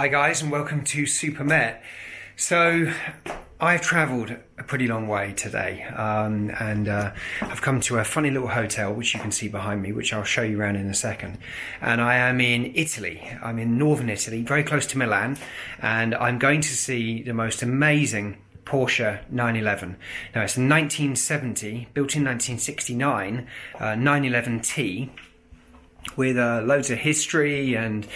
Hi guys, and welcome to Super Met. So I've travelled a pretty long way today, and I've come to a funny little hotel which you can see behind me, which I'll show you around in a second. And I am in Italy. I'm in northern Italy, very close to Milan, and I'm going to see the most amazing Porsche 911. Now it's a 1970, built in 1969, 911T, with loads of history. And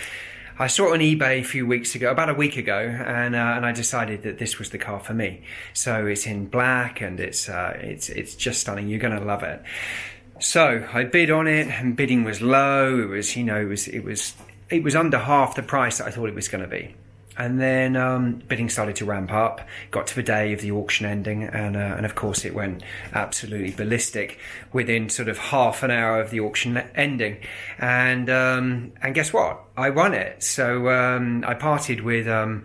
I saw it on eBay about a week ago, and I decided that this was the car for me. So it's in black, and it's just stunning. You're going to love it. So I bid on it, and bidding was low. It was, it was under half the price that I thought it was going to be. And then bidding started to ramp up, got to the day of the auction ending, and of course it went absolutely ballistic within sort of half an hour of the auction ending. And guess what? I won it. So I parted with, well,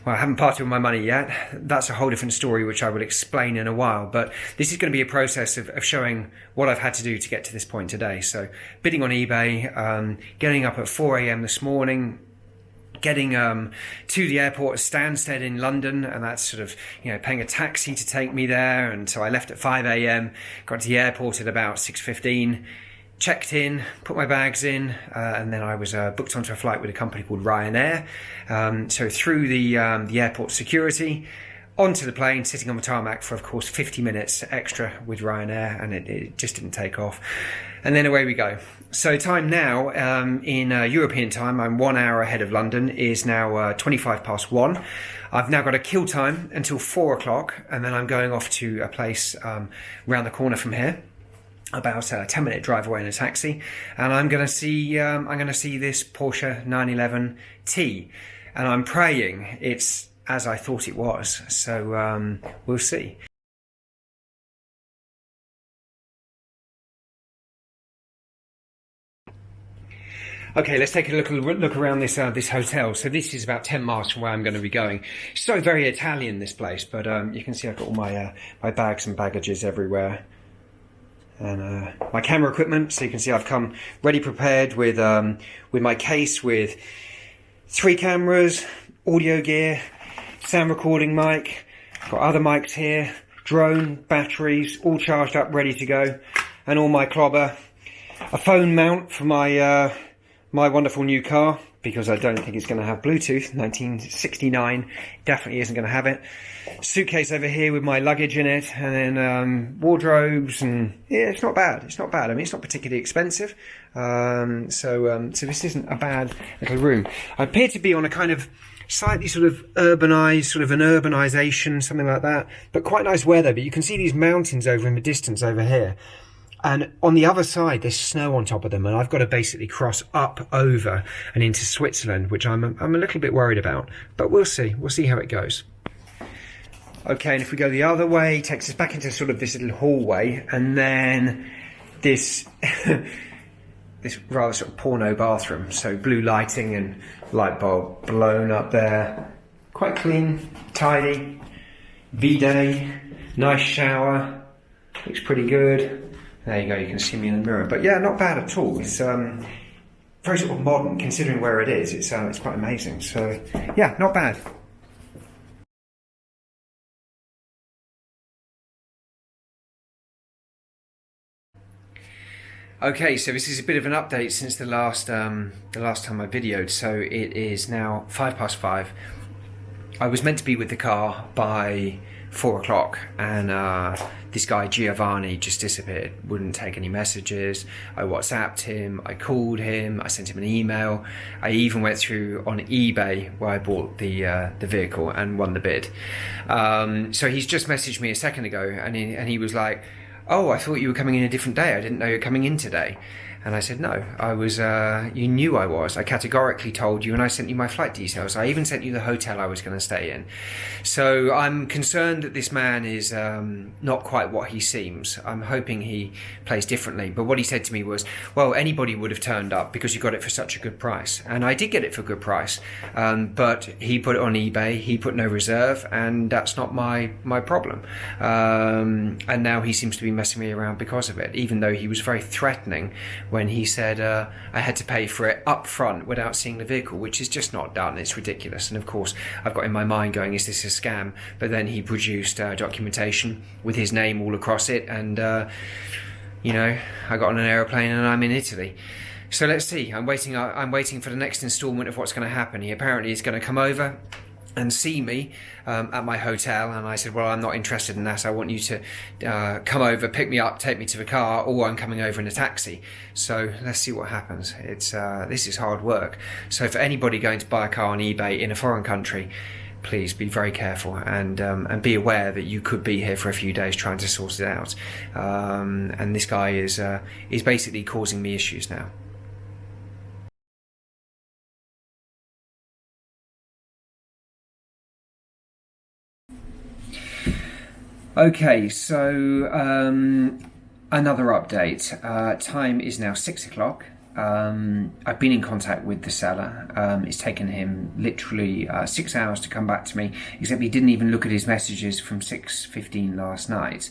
I haven't parted with my money yet. That's a whole different story, which I will explain in a while. But this is going to be a process of showing what I've had to do to get to this point today. So bidding on eBay, getting up at 4 a.m. this morning, getting to the airport at Stansted in London, and that's sort of, paying a taxi to take me there. And so I left at 5 a.m, got to the airport at about 6:15, checked in, put my bags in, and then I was booked onto a flight with a company called Ryanair. So through the airport security, onto the plane, sitting on the tarmac for, of course, 50 minutes extra with Ryanair, and it just didn't take off. And then away we go. So time now, in European time, I'm 1 hour ahead of London, is now 1:25. I've now got a kill time until 4 o'clock, and then I'm going off to a place round the corner from here, about a 10-minute drive away in a taxi, and I'm going to see this Porsche 911T, and I'm praying it's as I thought it was. So we'll see. Okay, let's take a look around this hotel. So this is about 10 miles from where I'm going to be going. So very Italian, this place, but you can see I've got all my bags and baggages everywhere, and my camera equipment. So you can see I've come ready prepared with my case with 3 cameras, audio gear, sound recording mic, got other mics here, drone, batteries, all charged up, ready to go, and all my clobber, a phone mount for my my wonderful new car, because I don't think it's going to have Bluetooth. 1969 definitely isn't going to have it. Suitcase over here with my luggage in it, and then wardrobes, and yeah, it's not bad. It's not bad. I mean, it's not particularly expensive, so this isn't a bad little room. I appear to be on a kind of slightly sort of urbanized, sort of an urbanization, something like that, but quite nice weather. But you can see these mountains over in the distance over here, and on the other side there's snow on top of them, and I've got to basically cross up over and into Switzerland, which I'm a little bit worried about, but we'll see how it goes. Okay, and if we go the other way, it takes us back into sort of this little hallway, and then this this rather sort of porno bathroom. So blue lighting and light bulb blown up there. Quite clean, tidy. V-day, nice shower. Looks pretty good. There you go, you can see me in the mirror. But yeah, not bad at all. It's very sort of modern, considering where it is. It's quite amazing. So yeah, not bad. Okay, so this is a bit of an update since the last time I videoed. So it is now 5:05. I was meant to be with the car by 4 o'clock, and this guy Giovanni just disappeared. Wouldn't take any messages. I WhatsApped him, I called him, I sent him an email. I even went through on eBay where I bought the vehicle and won the bid. So he's just messaged me a second ago, and he was like, "Oh, I thought you were coming in a different day. I didn't know you were coming in today." And I said, "No, I was, you knew I was. I categorically told you, and I sent you my flight details. I even sent you the hotel I was going to stay in." So I'm concerned that this man is not quite what he seems. I'm hoping he plays differently. But what he said to me was, well, anybody would have turned up because you got it for such a good price. And I did get it for a good price. But he put it on eBay, he put no reserve, and that's not my problem. And now he seems to be messing me around because of it, even though he was very threatening when he said I had to pay for it up front without seeing the vehicle, which is just not done. It's ridiculous. And of course, I've got in my mind going, is this a scam? But then he produced documentation with his name all across it, and you know, I got on an aeroplane and I'm in Italy. So let's see. I'm waiting for the next instalment of what's going to happen. He apparently is going to come over and see me at my hotel, and I said, well, I'm not interested in that. I want you to come over, pick me up, take me to the car, or I'm coming over in a taxi. So let's see what happens. It's this is hard work. So for anybody going to buy a car on eBay in a foreign country, please be very careful and be aware that you could be here for a few days trying to sort it out. And this guy is basically causing me issues now. Okay, so another update. Time is now 6 o'clock. I've been in contact with the seller. It's taken him literally 6 hours to come back to me, except he didn't even look at his messages from 6:15 last night.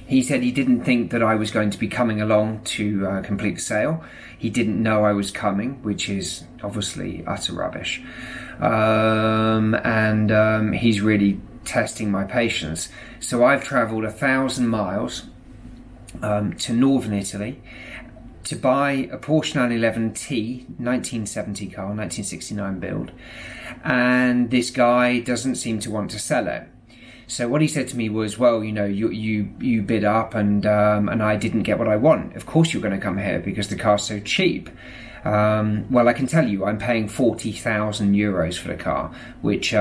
He said he didn't think that I was going to be coming along to complete the sale. He didn't know I was coming, which is obviously utter rubbish. He's really testing my patience. So I've travelled 1,000 miles to northern Italy to buy a Porsche 911T 1970 car, 1969 build, and this guy doesn't seem to want to sell it. So what he said to me was, well, you know, you bid up and I didn't get what I want. Of course you're going to come here because the car's so cheap. Well, I can tell you, I'm paying 40,000 euros for the car, which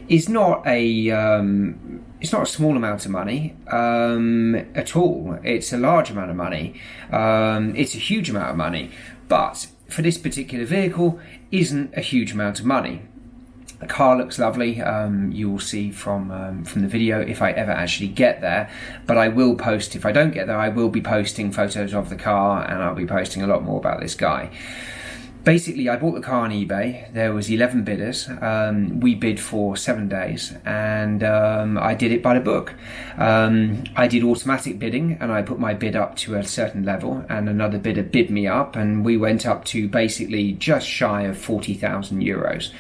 is not it's not a small amount of money at all. It's a large amount of money. It's a huge amount of money, but for this particular vehicle, isn't a huge amount of money. The car looks lovely. You will see from the video if I ever actually get there. But I will post, if I don't get there, I will be posting photos of the car, and I'll be posting a lot more about this guy. Basically, I bought the car on eBay. There was 11 bidders. We bid for 7 days, and I did it by the book. I did automatic bidding, and I put my bid up to a certain level, and another bidder bid me up, and we went up to basically just shy of 40,000 euros.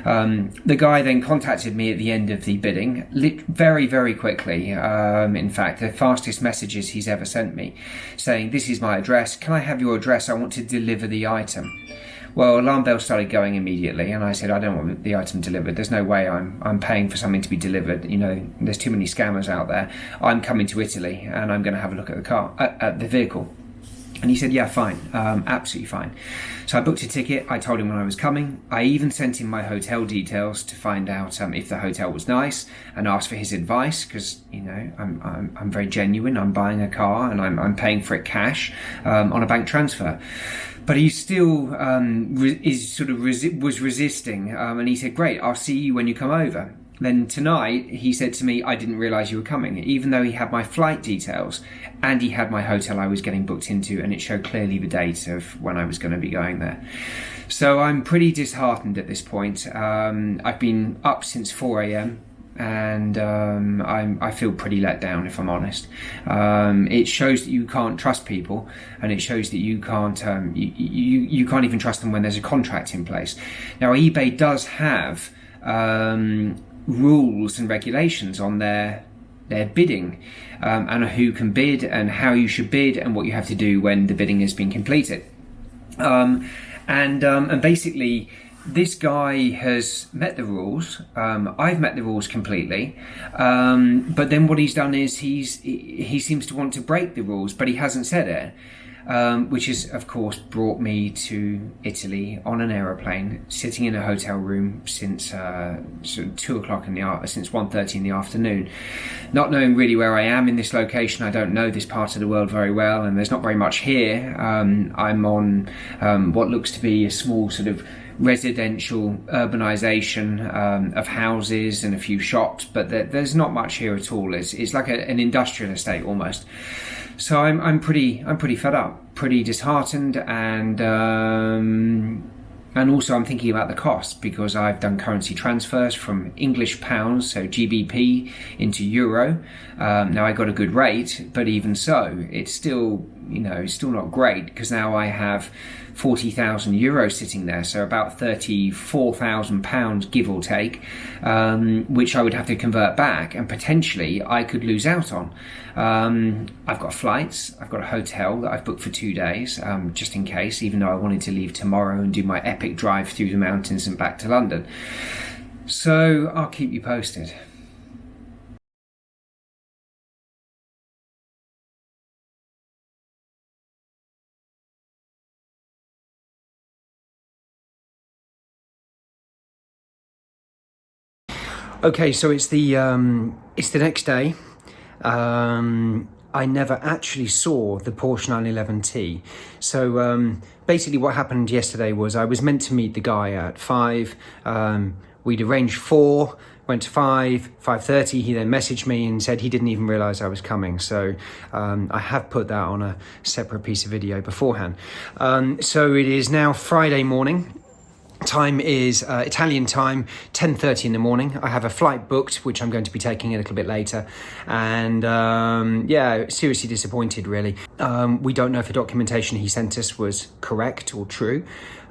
The guy then contacted me at the end of the bidding, very, very quickly. In fact, the fastest messages he's ever sent me, saying, this is my address. Can I have your address? I want to deliver the item. Well, alarm bells started going immediately, and I said, I don't want the item delivered. There's no way I'm paying for something to be delivered. You know, there's too many scammers out there. I'm coming to Italy, and I'm going to have a look at the car, at the vehicle. And he said, yeah, fine, absolutely fine. So I booked a ticket. I told him when I was coming. I even sent him my hotel details to find out if the hotel was nice, and asked for his advice, because, you know, I'm very genuine. I'm buying a car, and I'm paying for it cash on a bank transfer. But he still was resisting, and he said, great, I'll see you when you come over. Then tonight, he said to me, I didn't realise you were coming, even though he had my flight details and he had my hotel I was getting booked into, and it showed clearly the date of when I was going to be going there. So I'm pretty disheartened at this point. I've been up since 4 a.m. and I feel pretty let down, if I'm honest. It shows that you can't trust people, and it shows that you can't you can't even trust them when there's a contract in place. Now, eBay does have rules and regulations on their bidding, and who can bid and how you should bid and what you have to do when the bidding has been completed. And basically, this guy has met the rules. I've met the rules completely, but then what he's done is he seems to want to break the rules, but he hasn't said it. Which has, of course, brought me to Italy on an aeroplane, sitting in a hotel room since sort of 2 o'clock since 1:30 in the afternoon, not knowing really where I am in this location. I don't know this part of the world very well, and there's not very much here. I'm on what looks to be a small sort of residential urbanization of houses and a few shops, but there's not much here at all. It's like an industrial estate almost. So I'm pretty fed up, pretty disheartened, and And also I'm thinking about the cost, because I've done currency transfers from English pounds, so GBP, into euro. Now I got a good rate, but even so, it's still, it's still not great, because now I have 40,000 euros sitting there, so about 34,000 pounds, give or take, which I would have to convert back, and potentially I could lose out on. I've got flights, I've got a hotel that I've booked for 2 days, just in case, even though I wanted to leave tomorrow and do my epic drive through the mountains and back to London. So I'll keep you posted. Okay, so it's the next day. I never actually saw the Porsche 911T. So basically what happened yesterday was I was meant to meet the guy at 5. We'd arranged 4, went to 5:30. He then messaged me and said he didn't even realise I was coming. So I have put that on a separate piece of video beforehand. So it is now Friday morning. Time is Italian time, 10:30 in the morning. I have a flight booked, which I'm going to be taking a little bit later. And yeah, seriously disappointed, really. We don't know if the documentation he sent us was correct or true.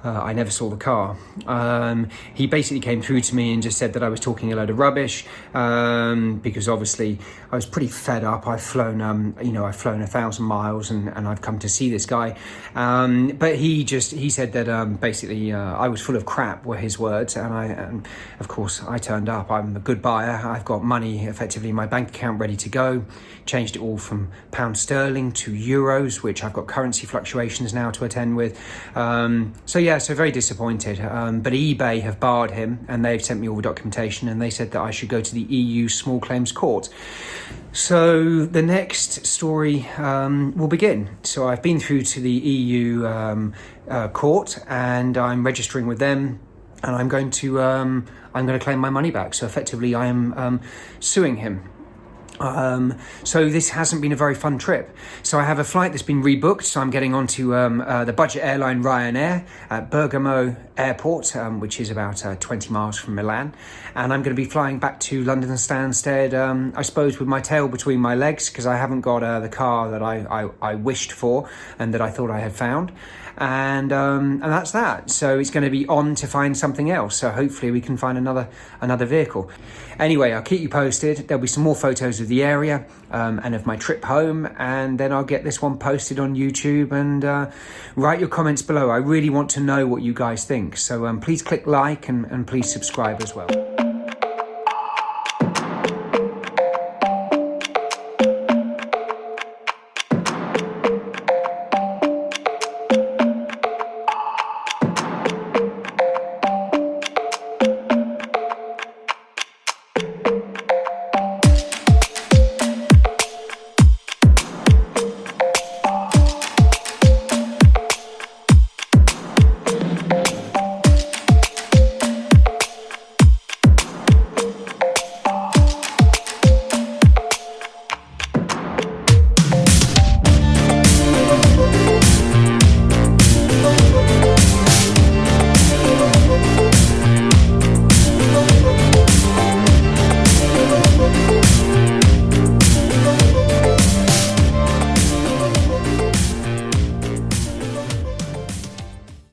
I never saw the car. He basically came through to me and just said that I was talking a load of rubbish, because obviously I was pretty fed up. I've flown, I've flown 1,000 miles and I've come to see this guy. But he said that basically I was full of crap, were his words. And of course I turned up. I'm a good buyer. I've got money effectively in my bank account ready to go. Changed it all from pound sterling to euros, which I've got currency fluctuations now to attend with. So yeah, so very disappointed. But eBay have barred him, and they've sent me all the documentation, and they said that I should go to the EU Small Claims Court. So the next story will begin. So I've been through to the EU court, and I'm registering with them, and I'm going to claim my money back. So effectively, I am suing him. So this hasn't been a very fun trip. So I have a flight that's been rebooked, so I'm getting onto the budget airline Ryanair at Bergamo Airport, which is about 20 miles from Milan, and I'm going to be flying back to London Stansted, I suppose with my tail between my legs, because I haven't got the car that I wished for and that I thought I had found. And that's that. So it's going to be on to find something else. So hopefully we can find another vehicle. Anyway, I'll keep you posted. There'll be some more photos of the area and of my trip home, and then I'll get this one posted on YouTube. And write your comments below. I really want to know what you guys think. So please click like and please subscribe as well.